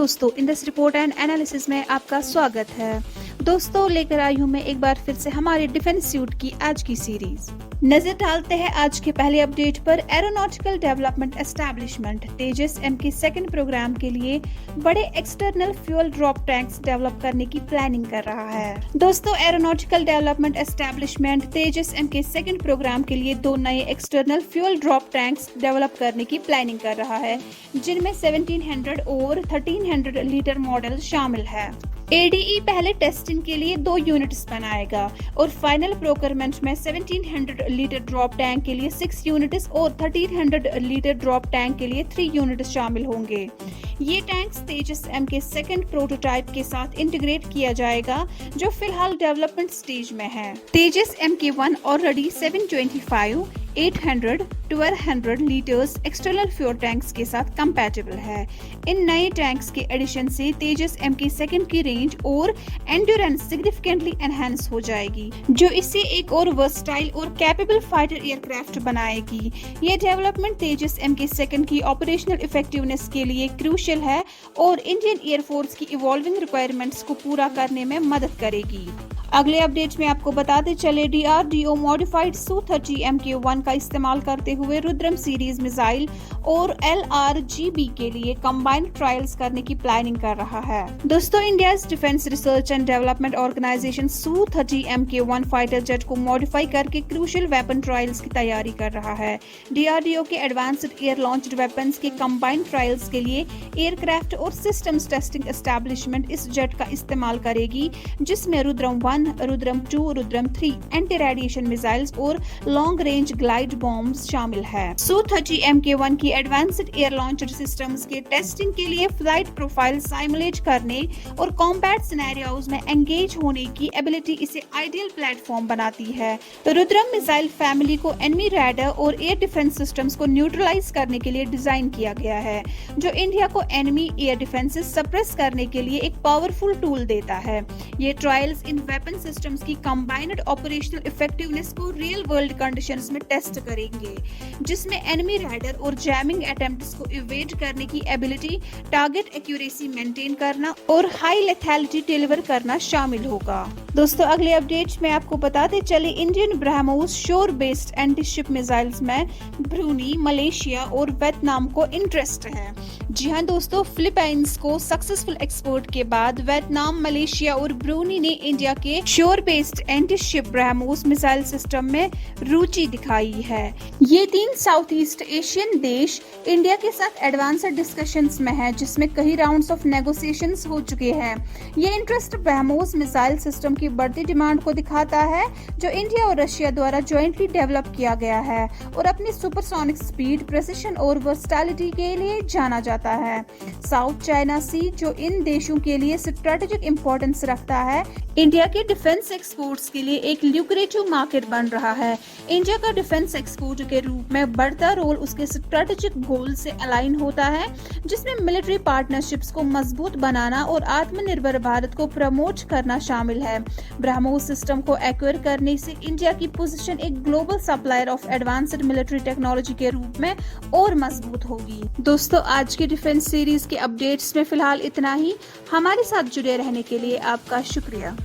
दोस्तों, in this report and analysis में आपका स्वागत है। दोस्तों, लेकर आई हूँ मैं एक बार फिर से हमारे डिफेंस सूट की आज की सीरीज। नजर डालते हैं आज के पहले अपडेट पर। एरोनॉटिकल डेवलपमेंट एस्टैब्लिशमेंट तेजस एम के सेकंड प्रोग्राम के लिए बड़े external fuel drop tanks develop करने की प्लानिंग कर रहा है। दोस्तों, एरोनॉटिकल डेवलपमेंट एस्टैब्लिशमेंट तेजस एम के सेकंड प्रोग्राम के लिए 2 नए external fuel drop tanks develop करने की प्लानिंग कर रहा है, जिनमें 1700 और 1300 लीटर मॉडल शामिल है। एडीई पहले टेस्टिंग के लिए 2 यूनिट्स बनाएगा और फाइनल प्रोक्योरमेंट में 1700 लीटर ड्रॉप टैंक के लिए 6 यूनिट्स और 1300 लीटर ड्रॉप टैंक के लिए 3 यूनिट्स शामिल होंगे। ये टैंक्स तेजस एम के सेकंड प्रोटोटाइप के साथ इंटीग्रेट किया जाएगा, जो फिलहाल डेवलपमेंट स्टेज में है। तेजस एम के 1 already 725, 800, 1200 litres external fuel tanks के साथ कंपैटिबल है। इन नए टैंक्स के एडिशन से तेजस एम के सेकंड की रेंज और एंड्योरेंस सिग्निफिकेंटली एनहांस हो जाएगी, जो इसे एक और वर्सटाइल और कैपेबल फाइटर एयरक्राफ्ट बनाएगी। ये डेवलपमेंट तेजस एम के सेकंड की ऑपरेशनल इफेक्टिवनेस के लिए क्रूशियल है और इंडियन एयरफोर्स की इवॉल्विंग रिक्वायरमेंट्स को पूरा करने में मदद करेगी। अगले अपडेट में आपको बताते चले, डीआरडीओ मॉडिफाइड Su-30 Mk1 का इस्तेमाल करते हुए रुद्रम सीरीज मिसाइल और LRGB के लिए कंबाइंड ट्रायल्स करने की प्लानिंग कर रहा है। दोस्तों, India defence research and development organisation Su-30 Mk1 fighter jet को मॉडिफाई करके क्रूशियल वेपन ट्रायल्स की तैयारी कर रहा है। डीआरडीओ के एडवांस्ड एयर लॉन्च्ड वेपन्स के कंबाइंड ट्रायल्स के लिए एयरक्राफ्ट और सिस्टम्स टेस्टिंग एस्टैब्लिशमेंट इस जेट का इस्तेमाल करेगी, जिसमें Rudram 1, Rudram 2, Rudram 3 anti radiation missiles और लॉन्ग रेंज ग्लाइड बॉम्ब्स शामिल है। Su-30 Mk1 की एडवांस्ड एयर लॉन्चर सिस्टम्स के टेस्टिंग के लिए फ्लाइट प्रोफाइल साइमुलेट करने और कॉम्बैट सिनेरियोज में एंगेज होने की एबिलिटी इसे आइडियल प्लेटफॉर्म बनाती है। रुद्रम मिसाइल फैमिली को एनिमी रैडर और एयर डिफेंस सिस्टम्स को न्यूट्रलाइज करने के लिए डिजाइन किया गया है, जो इंडिया को एनिमी एयर डिफेंसेस सप्रेस करने के लिए एक पावरफुल टूल देता है। ये ट्रायल्स इन वेपन सिस्टम्स की कंबाइंड ऑपरेशनल इफेक्टिवनेस को रियल वर्ल्ड कंडीशंस में टेस्ट करेंगे, जिसमें एनिमी रैडर और जैमिंग अटेम्प्ट्स को इवेड करने की एबिलिटी, टारगेट एक्यूरेसी मेंटेन करना और हाई लेथैलिटी डिलीवर करना शामिल होगा। दोस्तों, अगले अपडेट में आपको बताते चले, इंडियन ब्रह्मोस शोर बेस्ड एंटी शिप मिसाइल्स में ब्रूनी, मलेशिया और वियतनाम को इंटरेस्ट है। जी हाँ दोस्तों, फिलीपींस को सक्सेसफुल एक्सपोर्ट के बाद वियतनाम, मलेशिया और ब्रूनी ने इंडिया के शोर based anti ship BrahMos missile system में रुचि दिखाई है। ये 3 साउथ ईस्ट एशियन देश इंडिया के साथ एडवांस्ड डिस्कशंस में है, जिसमें कई राउंड्स ऑफ नेगोशिएशंस हो चुके हैं। ये इंटरेस्ट ब्रह्मोस मिसाइल सिस्टम की बढ़ती डिमांड को दिखाता है, जो इंडिया और रशिया द्वारा ज्वाइंटली डेवलप किया गया है और अपनी सुपरसोनिक स्पीड, प्रिसिशन और वर्सटैलिटी के लिए जाना जाता है। साउथ चाइना सी, जो इन देशों के लिए स्ट्रेटेजिक इंपॉर्टेंस रखता है, इंडिया के डिफेंस एक्सपोर्ट्स के लिए एक ल्यूक्रेटिव मार्केट बन रहा है। इंडिया का डिफेंस एक्सपोर्ट के रूप में बढ़ता रोल उसके स्ट्रेटेजिक गोल से अलाइन होता है, जिसमें मिलिट्री पार्टनरशिप्स को मजबूत बनाना और आत्मनिर्भर भारत को प्रमोट करना शामिल है। ब्रह्मोस सिस्टम को एक्वायर करने से इंडिया की पोजीशन एक global supplier of advanced military technology के रूप में और मजबूत होगी। दोस्तों, आज की डिफेंस सीरीज के अपडेट्स में फिलहाल इतना ही। हमारे साथ जुड़े रहने के लिए आपका शुक्रिया।